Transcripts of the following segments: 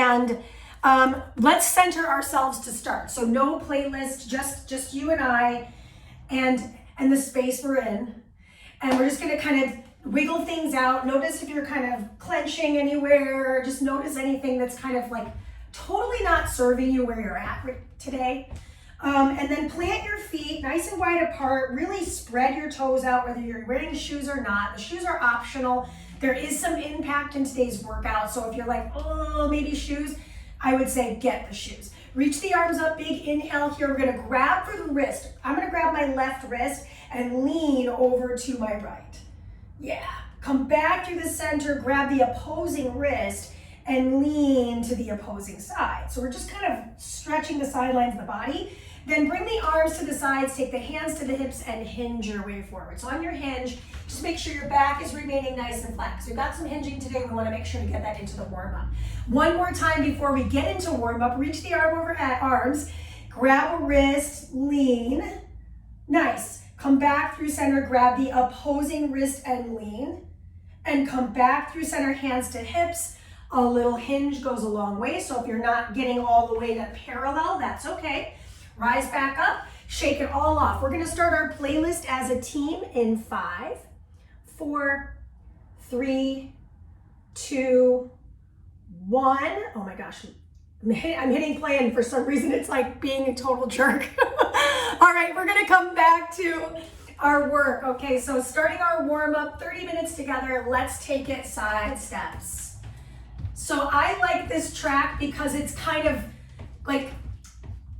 And let's center ourselves to start. So no playlist, just you and I and the space we're in. And we're just gonna kind of wiggle things out. Notice if you're kind of clenching anywhere, just notice anything that's kind of like totally not serving you where you're at today. And then plant your feet nice and wide apart, really spread your toes out whether you're wearing shoes or not. The shoes are optional. There is some impact in today's workout. So if you're like, oh, maybe shoes, I would say get the shoes. Reach the arms up, big inhale here. We're gonna grab for the wrist. I'm gonna grab my left wrist and lean over to my right. Yeah, come back through the center, grab the opposing wrist and lean to the opposing side. So we're just kind of stretching the sidelines of the body. Then bring the arms to the sides, take the hands to the hips and hinge your way forward. So on your hinge, just make sure your back is remaining nice and flat. So we've got some hinging today. We wanna make sure to get that into the warm up. One more time before we get into warm up, reach the arms, grab a wrist, lean, nice. Come back through center, grab the opposing wrist and lean, and come back through center, hands to hips. A little hinge goes a long way. So if you're not getting all the way to parallel, that's okay. Rise back up, shake it all off. We're gonna start our playlist as a team in 5, 4, 3, 2, 1. Oh my gosh, I'm hitting play and for some reason it's like being a total jerk. All right, we're gonna come back to our work. Okay, so starting our warm up, 30 minutes together, let's take it side steps. So I like this track because it's kind of like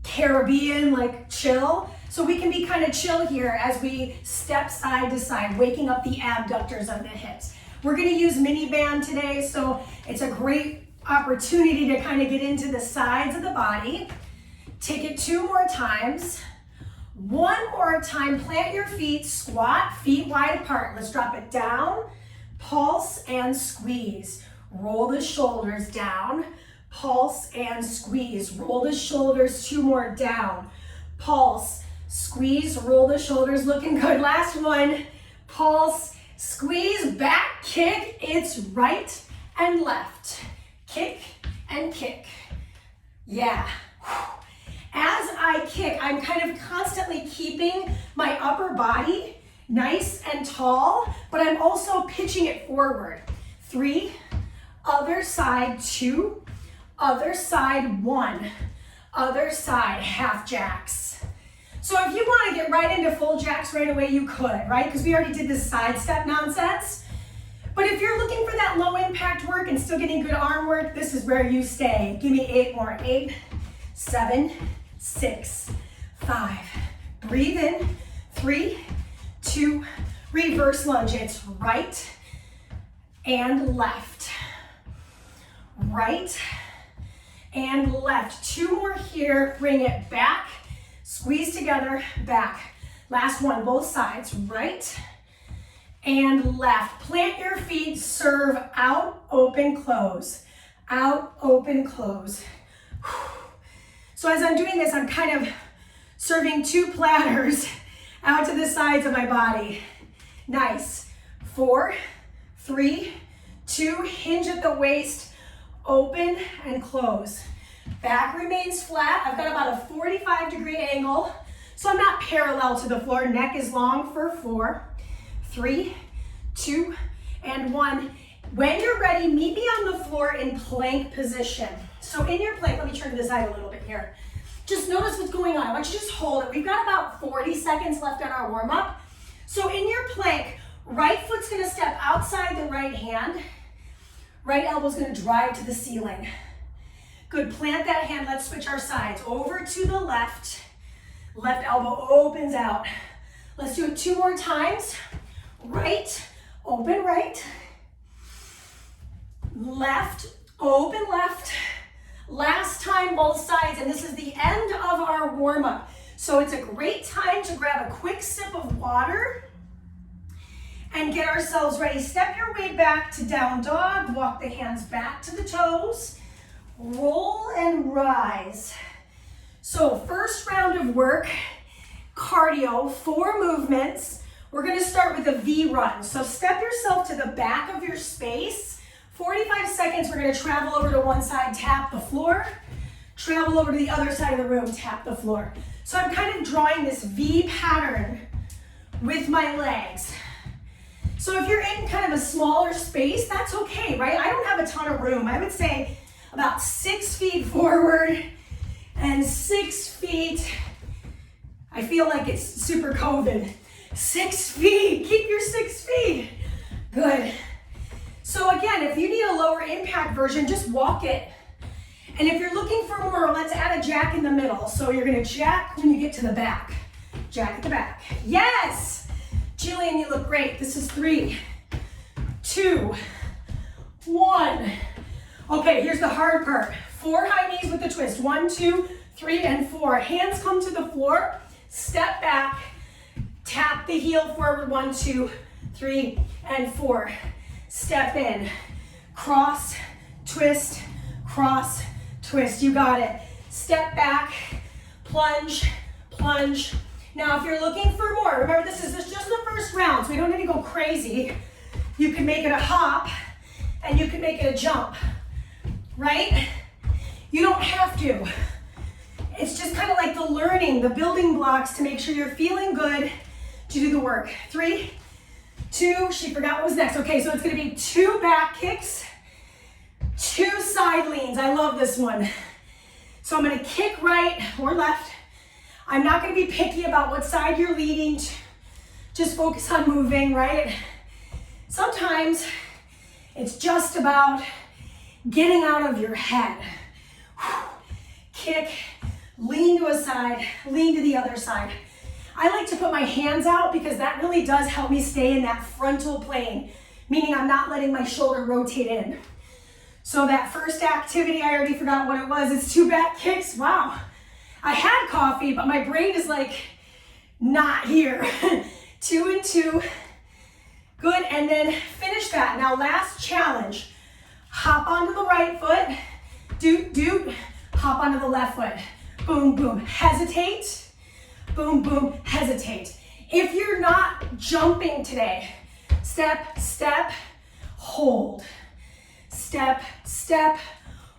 Caribbean, like chill. So we can be kind of chill here as we step side to side, waking up the abductors of the hips. We're gonna use mini band today, so it's a great opportunity to kind of get into the sides of the body. Take it 2 more times. 1 more time, plant your feet, squat, feet wide apart. Let's drop it down, pulse and squeeze. Roll the shoulders down, pulse and squeeze. Roll the shoulders, 2 more down, pulse, squeeze, roll the shoulders, looking good. Last one, pulse, squeeze, back, kick. It's right and left. Kick and kick. Yeah. As I kick, I'm kind of constantly keeping my upper body nice and tall, but I'm also pitching it forward. 3, other side, 2, other side, 1, other side, half jacks. So if you want to get right into full jacks right away, you could, right? Because we already did this side step nonsense. But if you're looking for that low impact work and still getting good arm work, this is where you stay. Give me 8 more. 8, 7, 6, 5. Breathe in. 3, 2, reverse lunge. It's right and left. Right and left. 2 more here. Bring it back. Squeeze together, back. Last one, both sides. Right and left. Plant your feet, serve out, open, close. Out, open, close. So as I'm doing this, I'm kind of serving 2 platters out to the sides of my body. Nice. 4, 3, 2, hinge at the waist, open and close. Back remains flat. I've got about a 45-degree angle, so I'm not parallel to the floor. Neck is long for 4, 3, 2, and 1. When you're ready, meet me on the floor in plank position. So in your plank, let me turn to the side a little bit here. Just notice what's going on. I want you to just hold it. We've got about 40 seconds left on our warm up. So in your plank, right foot's gonna step outside the right hand. Right elbow's gonna drive to the ceiling. Good, plant that hand. Let's switch our sides. Over to the left. Left elbow opens out. Let's do it 2 more times. Right, open right. Left, open left. Last time, both sides, and this is the end of our warm-up. So it's a great time to grab a quick sip of water and get ourselves ready. Step your way back to down dog. Walk the hands back to the toes. Roll and rise. So first round of work, cardio, 4 movements. We're gonna start with a V run. So step yourself to the back of your space 45 seconds, we're gonna travel over to one side, tap the floor, travel over to the other side of the room, tap the floor. So I'm kind of drawing this V pattern with my legs. So if you're in kind of a smaller space, that's okay, right? I don't have a ton of room. I would say about 6 feet forward and 6 feet. I feel like it's super COVID. 6 feet, keep your 6 feet. Good. So again, if you need a lower impact version, just walk it. And if you're looking for more, let's add a jack in the middle. So you're gonna jack when you get to the back. Jack at the back. Yes! Jillian, you look great. This is 3, 2, 1. Okay, here's the hard part. 4 high knees with the twist. 1, 2, 3, and 4. Hands come to the floor, step back, tap the heel forward. 1, 2, 3, and 4. Step in, cross, twist, cross, twist. You got it. Step back, plunge, plunge. Now, if you're looking for more, remember this is just the first round, so we don't need to go crazy. You can make it a hop, and you can make it a jump, right? You don't have to. It's just kind of like the learning, the building blocks to make sure you're feeling good to do the work. 3, 2, she forgot what was next. Okay, so it's gonna be 2 back kicks, 2 side leans. I love this one. So I'm gonna kick right or left. I'm not gonna be picky about what side you're leading. Just focus on moving, right? Sometimes it's just about getting out of your head. Kick, lean to a side, lean to the other side. I like to put my hands out because that really does help me stay in that frontal plane, meaning I'm not letting my shoulder rotate in. So that first activity, I already forgot what it was. It's 2 back kicks. Wow. I had coffee, but my brain is like not here. 2 and 2. Good, and then finish that. Now last challenge. Hop onto the right foot. Doot, doot. Hop onto the left foot. Boom, boom. Hesitate. Boom, boom, hesitate. If you're not jumping today, step, step, hold. Step, step,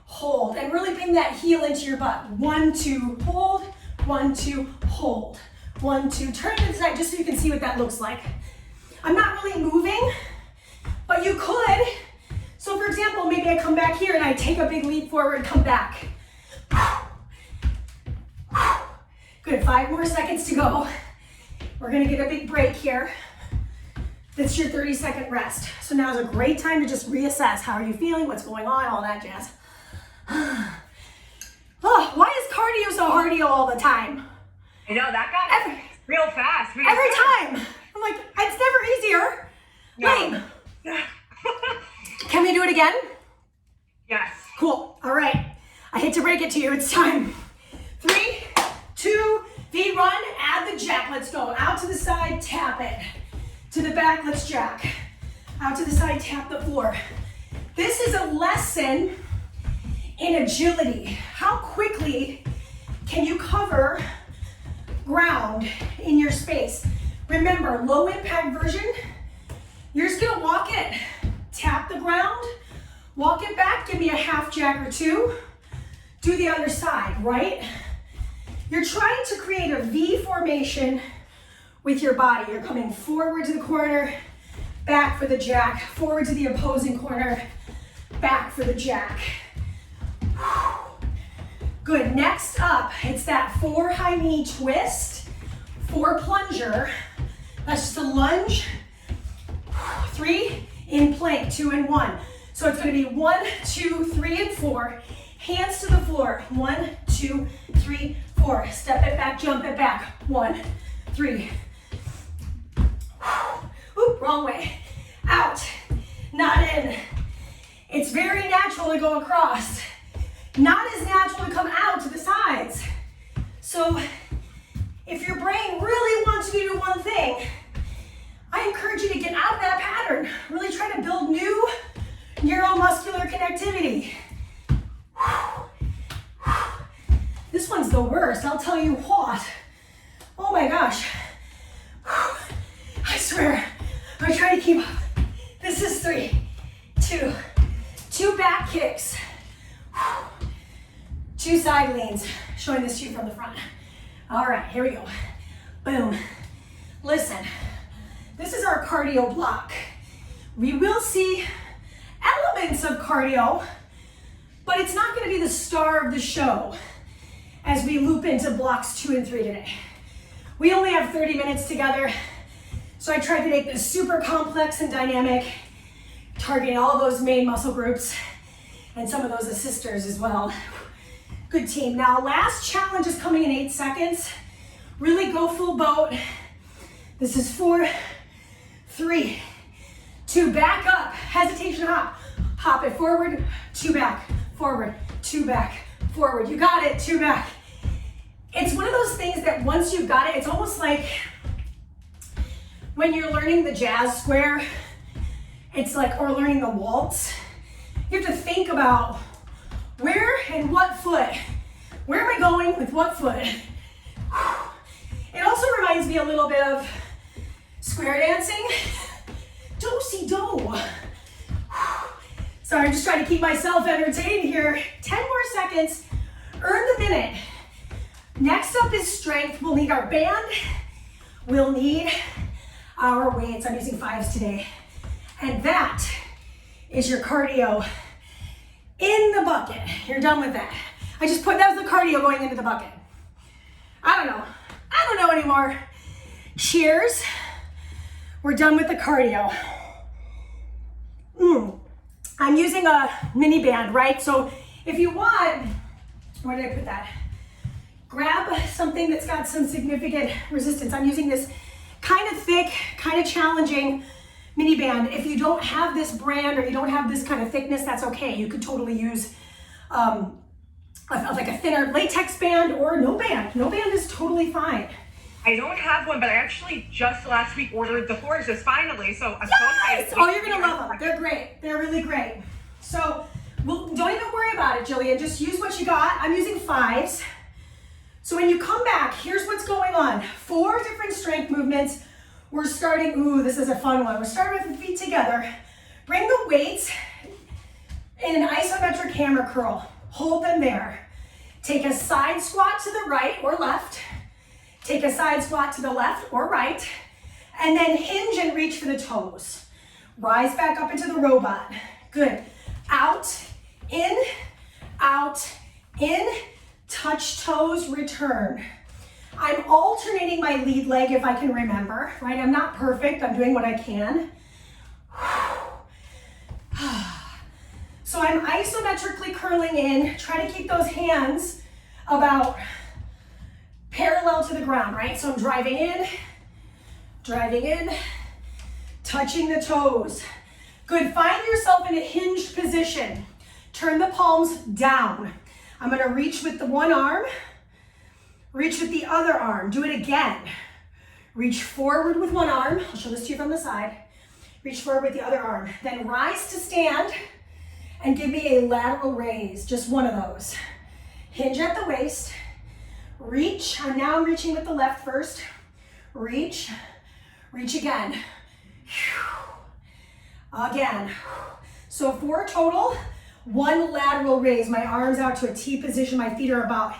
hold. And really bring that heel into your butt. 1, 2, hold. 1, 2, hold. 1, 2, turn to the side just so you can see what that looks like. I'm not really moving, but you could. So for example, maybe I come back here and I take a big leap forward, come back. Good, 5 more seconds to go. We're gonna get a big break here. That's your 30-second rest. So now is a great time to just reassess. How are you feeling? What's going on? All that jazz. Oh, why is cardio so cardio all the time? I know, that got real fast. Every time. I'm like, it's never easier. No. Lame. Can we do it again? Yes. Cool. All right. I hate to break it to you. It's time. 3, 2, V run, add the jack. Let's go. Out to the side, tap it. To the back, let's jack. Out to the side, tap the floor. This is a lesson in agility. How quickly can you cover ground in your space? Remember, low impact version, you're just gonna walk it. Tap the ground, walk it back, give me a half jack or 2. Do the other side, right? You're trying to create a V formation with your body. You're coming forward to the corner, back for the jack, forward to the opposing corner, back for the jack. Good, next up, it's that 4 high knee twist, 4 plunger. That's just a lunge. 3 in plank, 2 and 1. So it's gonna be 1, 2, 3, and 4. Hands to the floor, 1, 2, 3, 4. Step it back, jump it back. 1, 3. Ooh, wrong way. Out, not in. It's very natural to go across. Not as natural to come out to the sides. So if your brain really wants you to do one thing, I encourage you to get out of that pattern. Really try to build new neuromuscular connectivity. This one's the worst, I'll tell you what. Oh my gosh. I swear, I try to keep up. This is 3, 2, 2 back kicks, 2 side leans, showing this to you from the front. All right, here we go. Boom. Listen, this is our cardio block. We will see elements of cardio, but it's not going to be the star of the show as we loop into blocks 2 and 3 today. We only have 30 minutes together, so I tried to make this super complex and dynamic, targeting all those main muscle groups and some of those assisters as well. Good team. Now, last challenge is coming in 8 seconds. Really go full boat. This is 4, 3, 2, back up, hesitation hop. Hop it forward, 2 back, forward, 2 back, forward. You got it, 2 back. It's one of those things that once you've got it, it's almost like when you're learning the jazz square, it's like, or learning the waltz. You have to think about where and what foot. Where am I going with what foot? It also reminds me a little bit of square dancing. Do-si-do. Sorry, I'm just trying to keep myself entertained here. 10 more seconds. Earn the minute. Next up is strength. We'll need our band. We'll need our weights. I'm using 5s today. And that is your cardio in the bucket. You're done with that. That was the cardio going into the bucket. I don't know anymore. Cheers. We're done with the cardio. I'm using a mini band, right? So if you want, where did I put that? Grab something that's got some significant resistance. I'm using this kind of thick, kind of challenging mini band. If you don't have this brand or you don't have this kind of thickness, that's okay. You could totally use like a thinner latex band or no band. No band is totally fine. I don't have one, but I actually just last week ordered the forces finally, so I'm so excited. Oh, you're gonna love them. They're great. They're really great. So don't even worry about it, Jillian. Just use what you got. I'm using 5s. So when you come back, here's what's going on. 4 different strength movements. We're starting, this is a fun one. We're starting with the feet together. Bring the weights in an isometric hammer curl. Hold them there. Take a side squat to the right or left. Take a side squat to the left or right. And then hinge and reach for the toes. Rise back up into the robot. Good. Out, in, touch toes, return. I'm alternating my lead leg if I can remember, right? I'm not perfect, I'm doing what I can. So I'm isometrically curling in, try to keep those hands about parallel to the ground, right? So I'm driving in, touching the toes. Good, find yourself in a hinged position. Turn the palms down. I'm gonna reach with the one arm, reach with the other arm. Do it again. Reach forward with one arm. I'll show this to you from the side. Reach forward with the other arm. Then rise to stand and give me a lateral raise, just one of those. Hinge at the waist. Reach, I'm now reaching with the left first. Reach again. Again. So 4 total, 1 lateral raise. My arms out to a T position. My feet are about,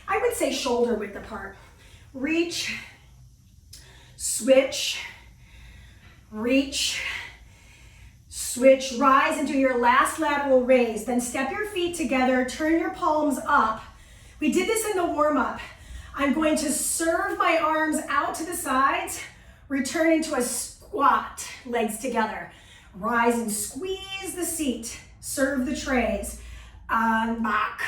I would say, shoulder width apart. Reach, switch, reach, switch, rise into your last lateral raise. Then step your feet together, turn your palms up. We did this in the warm-up. I'm going to serve my arms out to the sides, return into a squat, legs together. Rise and squeeze the seat. Serve the trays. And back.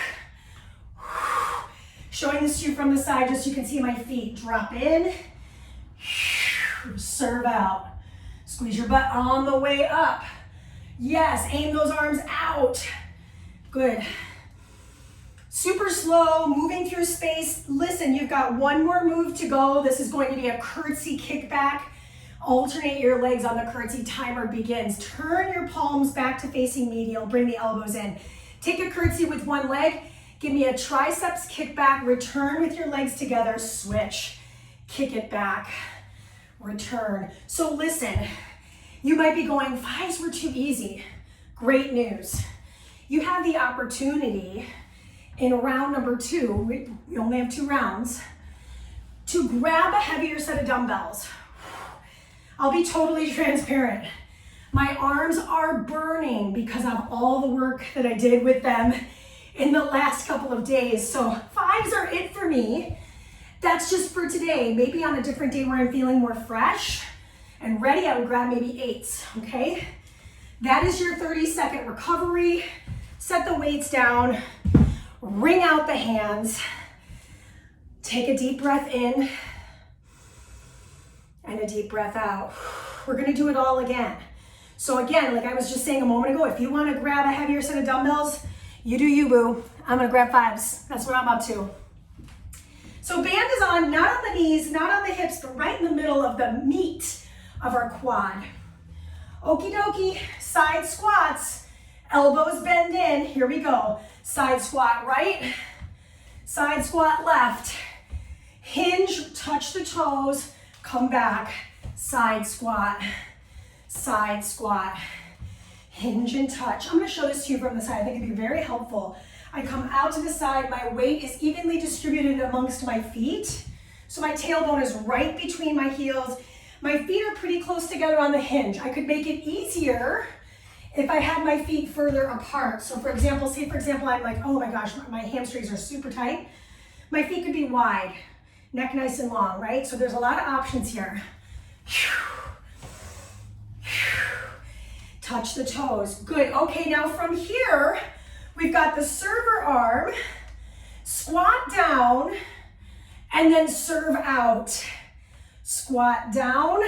Showing this to you from the side just so you can see my feet. Drop in. Serve out. Squeeze your butt on the way up. Yes, aim those arms out. Good. Super slow, moving through space. Listen, you've got 1 more move to go. This is going to be a curtsy kickback. Alternate your legs on the curtsy. Timer begins. Turn your palms back to facing medial. Bring the elbows in. Take a curtsy with one leg. Give me a triceps kickback. Return with your legs together. Switch. Kick it back. Return. So listen, you might be going, 5s were too easy. Great news. you have the opportunity in round number 2, we only have 2 rounds, to grab a heavier set of dumbbells. I'll be totally transparent. My arms are burning because of all the work that I did with them in the last couple of days. So 5s are it for me. That's just for today. Maybe on a different day where I'm feeling more fresh and ready, I would grab maybe 8s, okay? That is your 30-second recovery. Set the weights down, wring out the hands, take a deep breath in and a deep breath out. We're gonna do it all again. So again, like I was just saying a moment ago, if you wanna grab a heavier set of dumbbells, you do you, boo. I'm gonna grab 5s. That's what I'm up to. So band is on, not on the knees, not on the hips, but right in the middle of the meat of our quad. Okie dokie, side squats, elbows bend in, here we go. Side squat right, side squat left. Hinge, touch the toes, come back. Side squat, hinge and touch. I'm gonna show this to you from the side. I think it'd be very helpful. I come out to the side, my weight is evenly distributed amongst my feet. So my tailbone is right between my heels. My feet are pretty close together on the hinge. I could make it easier if I had my feet further apart. So for example, say for example, I'm like, oh my gosh, my hamstrings are super tight. My feet could be wide, neck nice and long, right? So there's a lot of options here. Touch the toes, good. Okay, now from here, we've got the server arm, squat down, and then serve out. Squat down,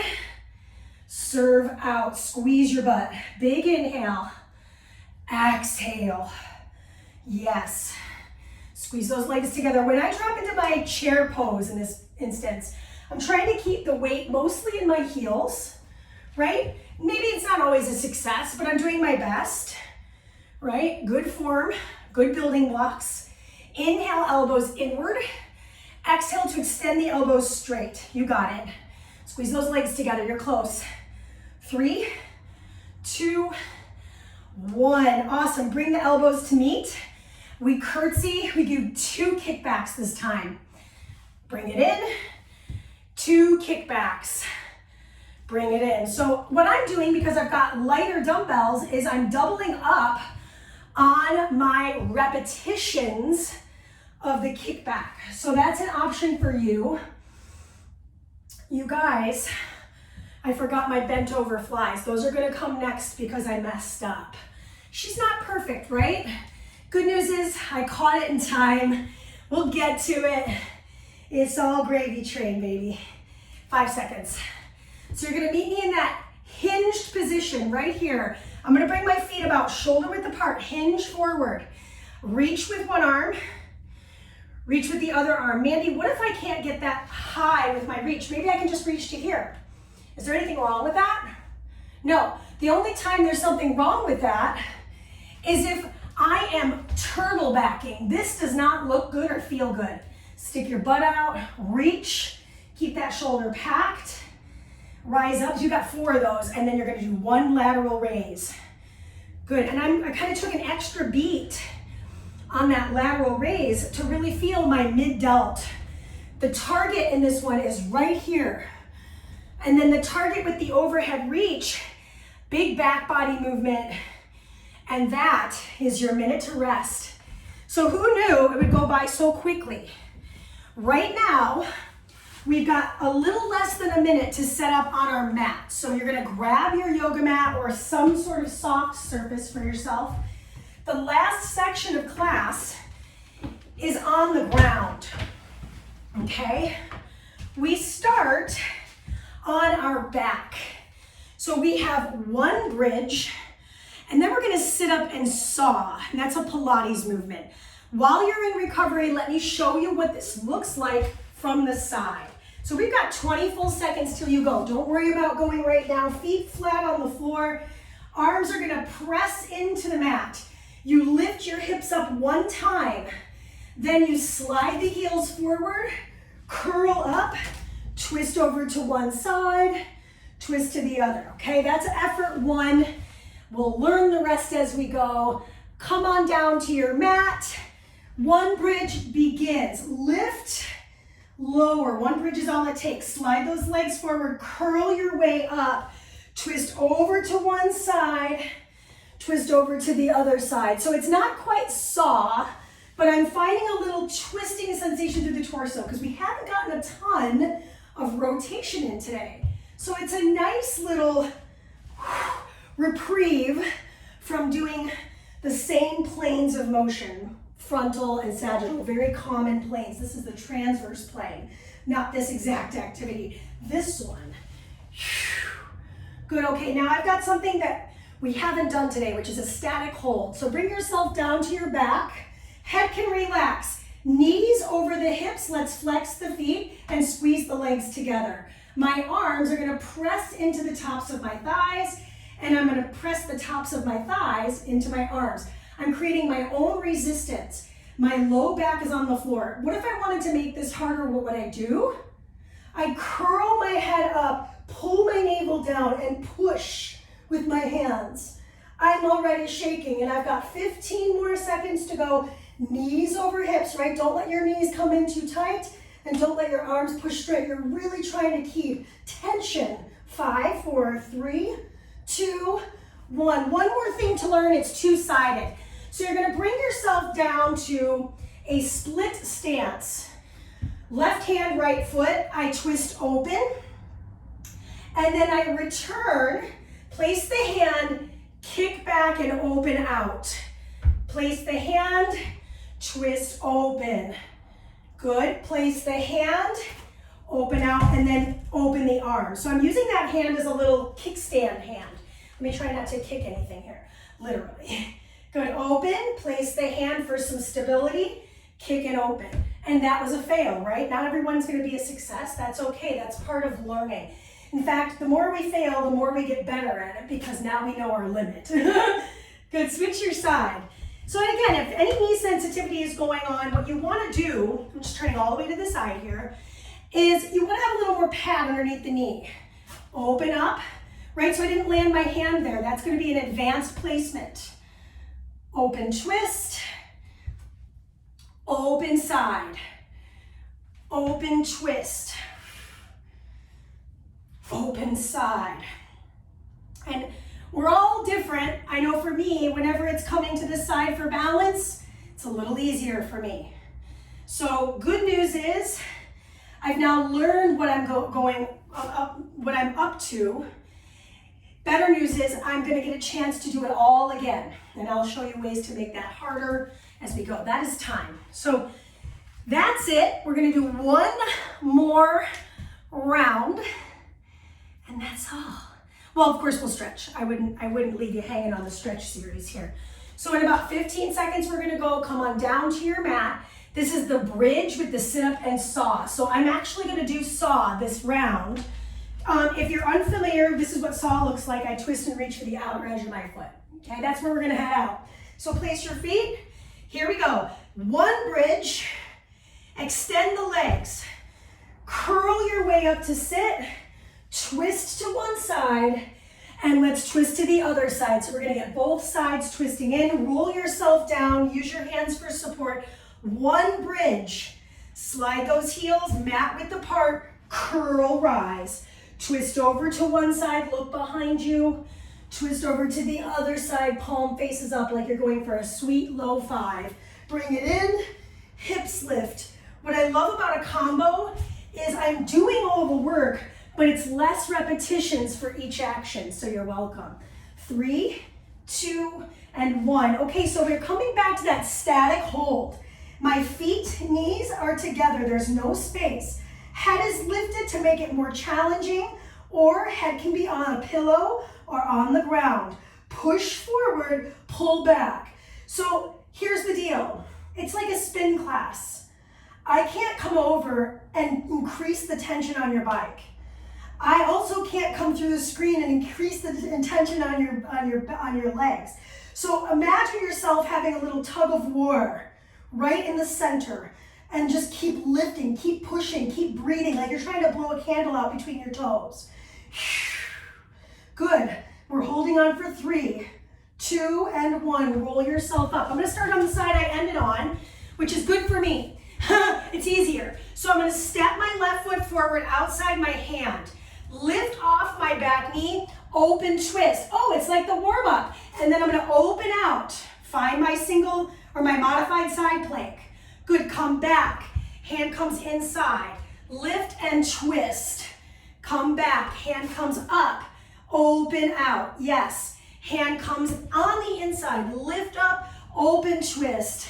serve out, squeeze your butt. Big inhale, exhale, yes. Squeeze those legs together. When I drop into my chair pose in this instance, I'm trying to keep the weight mostly in my heels, right? Maybe it's not always a success, but I'm doing my best, right? Good form, good building blocks. Inhale, elbows inward. Exhale to extend the elbows straight. You got it. Squeeze those legs together, you're close. 3, 2, 1. Awesome, bring the elbows to meet. We curtsy, we do 2 kickbacks this time. Bring it in, 2 kickbacks. Bring it in. So what I'm doing, because I've got lighter dumbbells, is I'm doubling up on my repetitions of the kickback. So that's an option for you. You guys, I forgot my bent over flies. Those are gonna come next because I messed up. She's not perfect, right? Good news is I caught it in time. We'll get to it. It's all gravy train, baby. 5 seconds. So you're gonna meet me in that hinged position right here. I'm gonna bring my feet about shoulder width apart, hinge forward. Reach with one arm, reach with the other arm. Mandy, what if I can't get that high with my reach? Maybe I can just reach to here. Is there anything wrong with that? No, the only time there's something wrong with that is if I am turtle backing. This does not look good or feel good. Stick your butt out, reach, keep that shoulder packed. Rise up, you got 4 of those, and then you're gonna do 1 lateral raise. Good, and I kind of took an extra beat on that lateral raise to really feel my mid-delt. The target in this one is right here. And then the target with the overhead reach, big back body movement, and that is your minute to rest. So who knew it would go by so quickly? Right now, we've got a little less than a minute to set up on our mat. So you're gonna grab your yoga mat or some sort of soft surface for yourself. The last section of class is on the ground, okay? We start on our back. So we have 1 bridge, and then we're gonna sit up and saw, and that's a Pilates movement. While you're in recovery, let me show you what this looks like from the side. So we've got 20 full seconds till you go. Don't worry about going right now. Feet flat on the floor. Arms are gonna press into the mat. You lift your hips up 1 time. Then you slide the heels forward, curl up, twist over to one side, twist to the other, okay? That's effort 1. We'll learn the rest as we go. Come on down to your mat. One bridge begins. Lift, lower. One bridge is all it takes. Slide those legs forward, curl your way up. Twist over to one side, twist over to the other side. So it's not quite saw, but I'm finding a little twisting sensation through the torso because we haven't gotten a ton of rotation in today. So it's a nice little reprieve from doing the same planes of motion, frontal and sagittal, very common planes. This is the transverse plane, not this exact activity. This one. Good, okay, now I've got something that we haven't done today, which is a static hold. So bring yourself down to your back. Head can relax. Knees over the hips. Let's flex the feet and squeeze the legs together. My arms are going to press into the tops of my thighs, and I'm going to press the tops of my thighs into my arms. I'm creating my own resistance. My low back is on the floor. What if I wanted to make this harder? What would I do? I curl my head up, pull my navel down, and push with my hands. I'm already shaking, and I've got 15 more seconds to go. Knees over hips, right? Don't let your knees come in too tight, and don't let your arms push straight. You're really trying to keep tension. 5, 4, 3, 2, 1. One more thing to learn, it's two-sided. So you're gonna bring yourself down to a split stance. Left hand, right foot, I twist open, and then I return, place the hand, kick back and open out. Place the hand, twist open. Good, place the hand, open out, and then open the arm. So I'm using that hand as a little kickstand hand. Let me try not to kick anything here, literally. Good, open, place the hand for some stability, kick and open. And that was a fail, right? Not everyone's gonna be a success. That's okay, that's part of learning. In fact, the more we fail, the more we get better at it because now we know our limit. Good, switch your side. So again, if any knee sensitivity is going on, what you wanna do, I'm just turning all the way to the side here, is you wanna have a little more pad underneath the knee. Open up, right? So I didn't land my hand there. That's gonna be an advanced placement. Open twist, open side, open twist, open side. And we're all different. I know for me, whenever it's coming to this side for balance, it's a little easier for me. So good news is, I've now learned what I'm what I'm up to. Better news is I'm gonna get a chance to do it all again, and I'll show you ways to make that harder as we go. That is time. So that's it. We're gonna do one more round, and that's all. Well, of course we'll stretch. I wouldn't leave you hanging on the stretch series here. So in about 15 seconds, we're gonna go, come on down to your mat. This is the bridge with the sit-up and saw. So I'm actually gonna do saw this round. If you're unfamiliar, this is what saw looks like. I twist and reach for the outer edge of my foot. Okay, that's where we're gonna head out. So place your feet. Here we go. One bridge, extend the legs. Curl your way up to sit, twist to one side, and let's twist to the other side. So we're gonna get both sides twisting in. Roll yourself down, use your hands for support. One bridge, slide those heels, mat width apart, curl, rise. Twist over to one side, look behind you. Twist over to the other side, palm faces up like you're going for a sweet low 5. Bring it in, hips lift. What I love about a combo is I'm doing all the work, but it's less repetitions for each action, so you're welcome. 3, 2, and 1. Okay, so we're coming back to that static hold. My feet, knees are together, there's no space. Head is lifted to make it more challenging, or head can be on a pillow or on the ground. Push forward, pull back. So here's the deal. It's like a spin class. I can't come over and increase the tension on your bike. I also can't come through the screen and increase the tension on your legs. So imagine yourself having a little tug of war right in the center, and just keep lifting, keep pushing, keep breathing like you're trying to blow a candle out between your toes. Good. We're holding on for 3, 2 and 1. Roll yourself up. I'm gonna start on the side I ended on, which is good for me. It's easier. So I'm gonna step my left foot forward outside my hand. Lift off my back knee, open twist. Oh, it's like the warm up. And then I'm gonna open out. Find my single or my modified side plank. Good, come back. Hand comes inside. Lift and twist. Come back, hand comes up. Open out, yes. Hand comes on the inside. Lift up, open twist.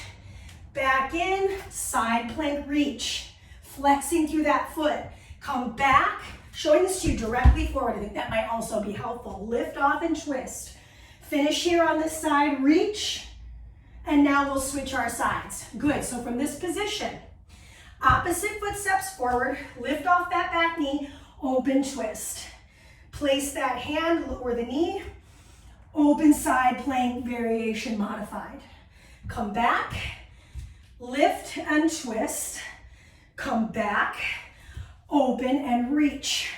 Back in, side plank reach. Flexing through that foot. Come back. Showing this to you directly forward. I think that might also be helpful. Lift off and twist. Finish here on this side, reach. And now we'll switch our sides. Good, so from this position, opposite foot steps forward, lift off that back knee, open twist. Place that hand, lower the knee, open side plank variation modified. Come back, lift and twist, come back, open and reach.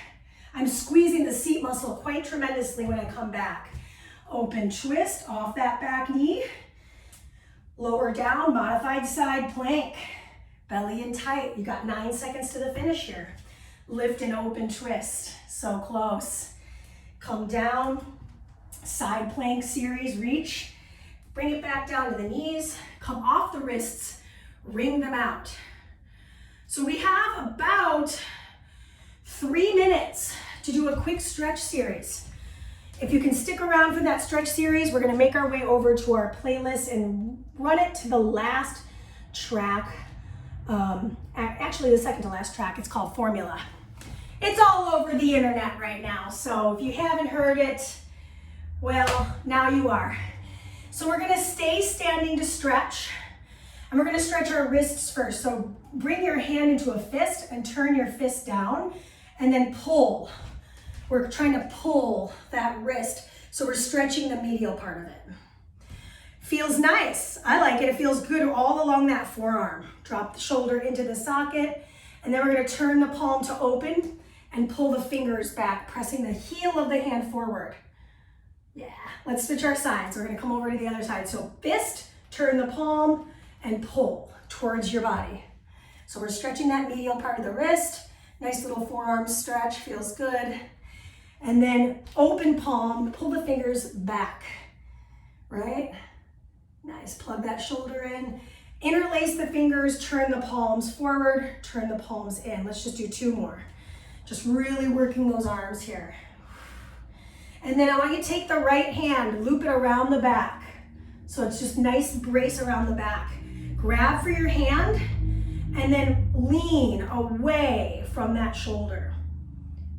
I'm squeezing the seat muscle quite tremendously when I come back. Open twist off that back knee. Lower down, modified side plank. Belly in tight. You got 9 seconds to the finish here. Lift and open twist. So close. Come down. Side plank series, reach. Bring it back down to the knees. Come off the wrists. Wring them out. So we have about 3 minutes to do a quick stretch series. If you can stick around for that stretch series, we're gonna make our way over to our playlist and run it to the last track. Actually the second to last track, it's called Formula. It's all over the internet right now, so if you haven't heard it, well, now you are. So we're gonna stay standing to stretch, and we're gonna stretch our wrists first. So bring your hand into a fist and turn your fist down, and then pull. We're trying to pull that wrist, so we're stretching the medial part of it. Feels nice. I like it. It feels good all along that forearm. Drop the shoulder into the socket, and then we're going to turn the palm to open and pull the fingers back, pressing the heel of the hand forward. Yeah, let's switch our sides. We're going to come over to the other side. So fist, turn the palm, and pull towards your body. So we're stretching that medial part of the wrist. Nice little forearm stretch, feels good. And then open palm, pull the fingers back, right? Nice, plug that shoulder in. Interlace the fingers, turn the palms forward, turn the palms in. Let's just do 2 more. Just really working those arms here. And then I want you to take the right hand, loop it around the back. So it's just nice brace around the back. Grab for your hand, and then lean away from that shoulder.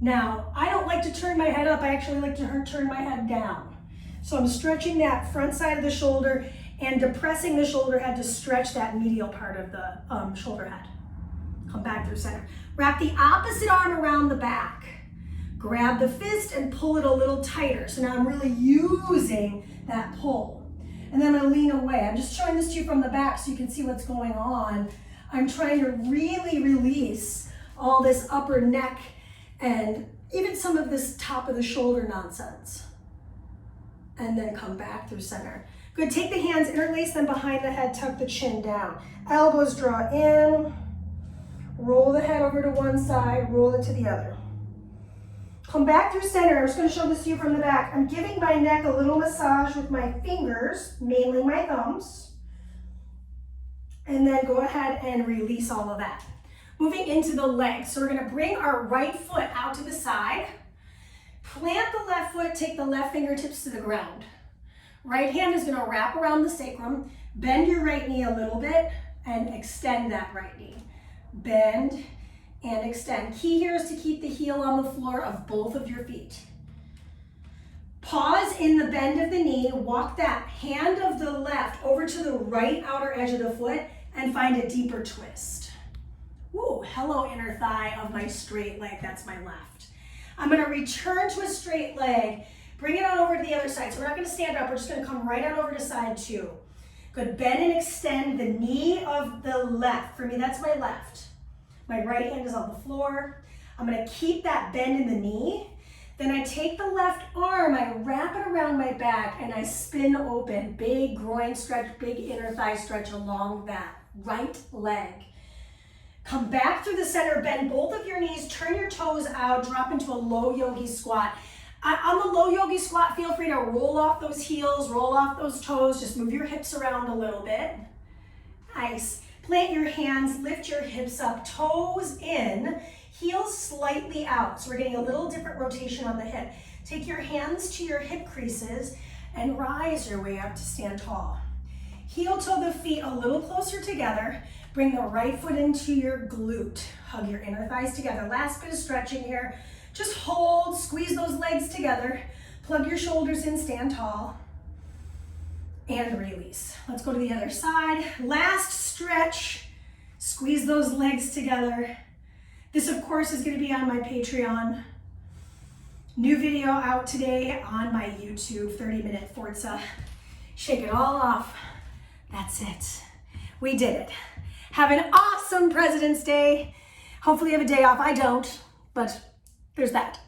Now, I don't like to turn my head up, I actually like to turn my head down. So I'm stretching that front side of the shoulder and depressing the shoulder head to stretch that medial part of the shoulder head. Come back through center. Wrap the opposite arm around the back. Grab the fist and pull it a little tighter. So now I'm really using that pull. And then I'm gonna lean away. I'm just showing this to you from the back so you can see what's going on. I'm trying to really release all this upper neck and even some of this top of the shoulder nonsense. And then come back through center. Good, take the hands, interlace them behind the head, tuck the chin down. Elbows draw in, roll the head over to one side, roll it to the other. Come back through center. I'm just gonna show this to you from the back. I'm giving my neck a little massage with my fingers, mainly my thumbs. And then go ahead and release all of that. Moving into the legs. So we're gonna bring our right foot out to the side. Plant the left foot, take the left fingertips to the ground. Right hand is gonna wrap around the sacrum. Bend your right knee a little bit and extend that right knee. Bend and extend. Key here is to keep the heel on the floor of both of your feet. Pause in the bend of the knee, walk that hand of the left over to the right outer edge of the foot and find a deeper twist. Ooh, hello inner thigh of my straight leg, that's my left. I'm gonna return to a straight leg, bring it on over to the other side. So we're not gonna stand up, we're just gonna come right on over to side 2. Good, bend and extend the knee of the left. For me, that's my left. My right hand is on the floor. I'm gonna keep that bend in the knee. Then I take the left arm, I wrap it around my back, and I spin open. Big groin stretch, big inner thigh stretch along that right leg. Come back through the center, bend both of your knees, turn your toes out, drop into a low yogi squat. On the low yogi squat, feel free to roll off those heels, roll off those toes, just move your hips around a little bit. Nice. Plant your hands, lift your hips up, toes in, heels slightly out. So we're getting a little different rotation on the hip. Take your hands to your hip creases and rise your way up to stand tall. Heel toe the feet a little closer together. Bring the right foot into your glute. Hug your inner thighs together. Last bit of stretching here. Just hold, squeeze those legs together. Plug your shoulders in, stand tall. And release. Let's go to the other side. Last stretch. Squeeze those legs together. This, of course, is going to be on my Patreon. New video out today on my YouTube, 30-minute Forza. Shake it all off. That's it. We did it. Have an awesome President's Day. Hopefully you have a day off. I don't, but there's that.